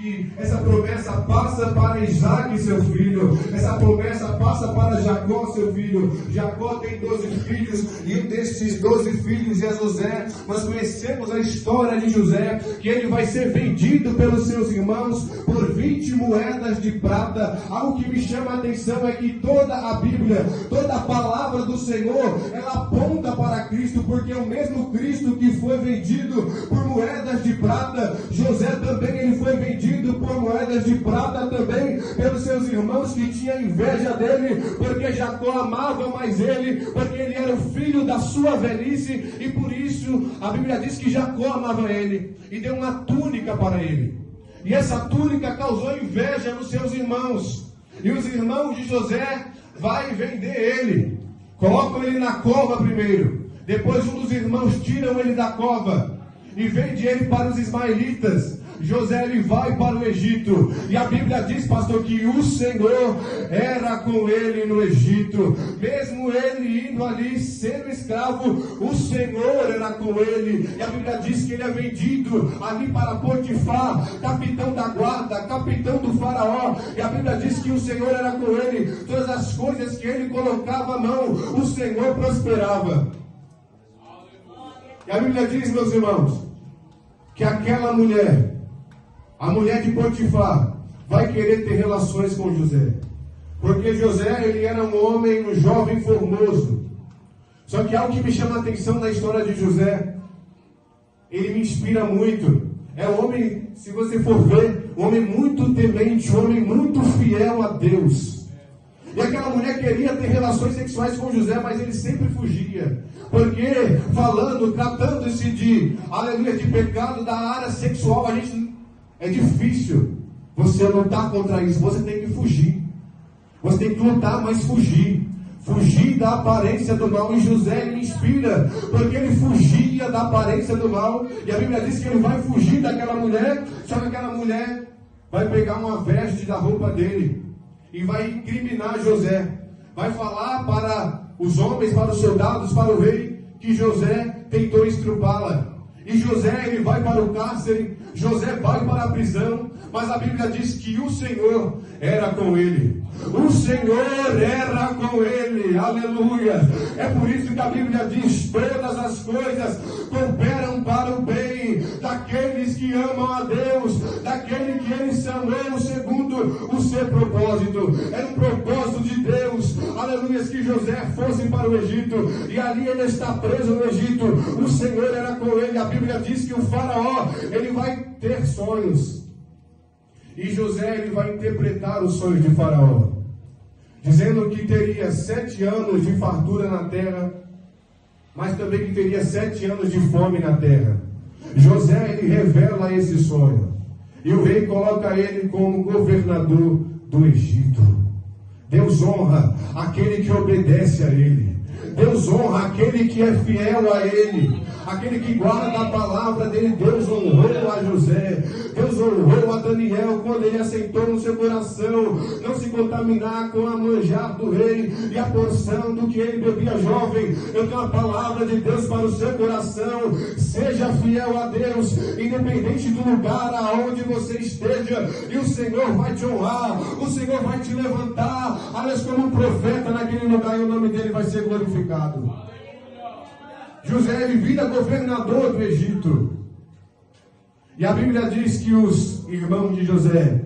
que essa promessa passa para Isaac, seu filho. Essa promessa passa para Jacó, seu filho. Jacó tem 12 filhos, e um desses 12 filhos é José. Nós conhecemos a história de José, que ele vai ser vendido pelos seus irmãos por 20 moedas de prata. Algo que me chama a atenção é que toda a Bíblia, toda a palavra do Senhor, ela aponta para Cristo, porque o mesmo Cristo que foi vendido por moedas de prata, José também ele foi vendido por moedas de prata também pelos seus irmãos, que tinham inveja dele, porque Jacó amava mais ele, porque ele era o filho da sua velhice, e por isso a Bíblia diz que Jacó amava ele e deu uma túnica para ele. E essa túnica causou inveja nos seus irmãos. E os irmãos de José vai vender ele. Colocam ele na cova primeiro. Depois um dos irmãos tiram ele da cova e vende ele para os ismaelitas. José ele vai para o Egito. E a Bíblia diz, pastor, que o Senhor era com ele no Egito. Mesmo ele indo ali sendo escravo, o Senhor era com ele. E a Bíblia diz que ele é vendido ali para Potifar, capitão da guarda, capitão do faraó. E a Bíblia diz que o Senhor era com ele. Todas as coisas que ele colocava a mão, o Senhor prosperava. E a Bíblia diz, meus irmãos, que aquela mulher, a mulher de Potifar, vai querer ter relações com José. Porque José, ele era um homem, um jovem formoso. Só que algo que me chama a atenção na história de José, ele me inspira muito. É um homem, se você for ver, um homem muito temente, um homem muito fiel a Deus. E aquela mulher queria ter relações sexuais com José, mas ele sempre fugia. Porque tratando-se de, aleluia, de pecado da área sexual, é difícil você lutar contra isso. Você tem que fugir. Você tem que lutar, mas fugir. Fugir da aparência do mal. E José me inspira, porque ele fugia da aparência do mal. E a Bíblia diz que ele vai fugir daquela mulher. Só que aquela mulher vai pegar uma veste da roupa dele e vai incriminar José. Vai falar para os homens, para os soldados, para o rei, que José tentou estrupá-la. E José, ele vai para o cárcere, José vai para a prisão, mas a Bíblia diz que o Senhor era com ele. O Senhor era com ele, aleluia. É por isso que a Bíblia diz, todas as coisas cooperam para o bem daqueles que amam a Deus, daqueles que eles são segundo o seu propósito. Era um propósito de Deus, aleluia, que José fosse para o Egito, e ali ele está preso no Egito. O Senhor era com ele. A Bíblia diz que o faraó, ele vai ter sonhos, e José, ele vai interpretar os sonhos de faraó, dizendo que teria 7 anos de fartura na terra, mas também que teria 7 anos de fome na terra. José, ele revela esse sonho, e o rei coloca ele como governador do Egito. Deus honra aquele que obedece a ele. Deus honra aquele que é fiel a ele, aquele que guarda a palavra dele. Deus honrou a José, Deus honrou a Daniel, quando ele aceitou no seu coração não se contaminar com a manjar do rei e a porção do que ele bebia. Jovem, eu tenho a palavra de Deus para o seu coração. Seja fiel a Deus, independente do lugar aonde você esteja, e o Senhor vai te honrar, o Senhor vai te levantar, aliás, como um profeta naquele lugar, e o nome dele vai ser glorificado. José, ele vira governador do Egito. E a Bíblia diz que os irmãos de José,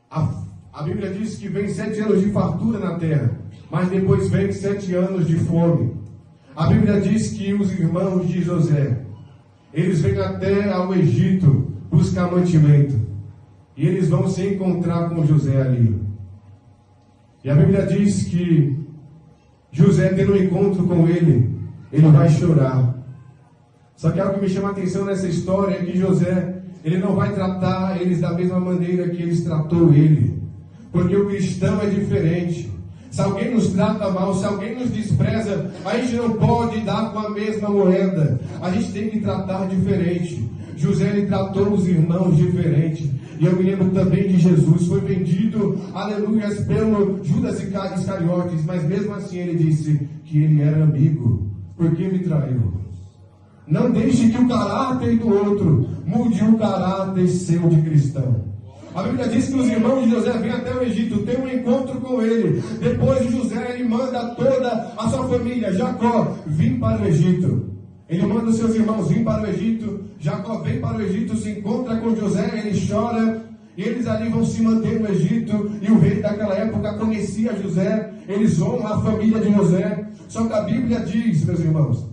a Bíblia diz que vem 7 anos de fartura na terra, mas depois vem 7 anos de fome. A Bíblia diz que os irmãos de José, eles vêm até ao Egito buscar mantimento, e eles vão se encontrar com José ali. E a Bíblia diz que José, tendo um encontro com ele vai chorar. Só que algo que me chama a atenção nessa história é que José, ele não vai tratar eles da mesma maneira que eles tratou ele. Porque o cristão é diferente. Se alguém nos trata mal, se alguém nos despreza, a gente não pode dar com a mesma moeda. A gente tem que tratar diferente. José, ele tratou os irmãos diferente. E eu me lembro também de Jesus, foi vendido, aleluia, pelo Judas Iscariotes, mas mesmo assim ele disse que ele era amigo, porque me traiu. Não deixe que o caráter do outro mude o caráter seu de cristão. A Bíblia diz que os irmãos de José vêm até o Egito, tem um encontro com ele. Depois de José, ele manda toda a sua família, Jacó, vir para o Egito. Ele manda os seus irmãos vir para o Egito. Jacó vem para o Egito, se encontra com José, ele chora. E eles ali vão se manter no Egito. E o rei daquela época conhecia José. Eles honram a família de José. Só que a Bíblia diz, meus irmãos,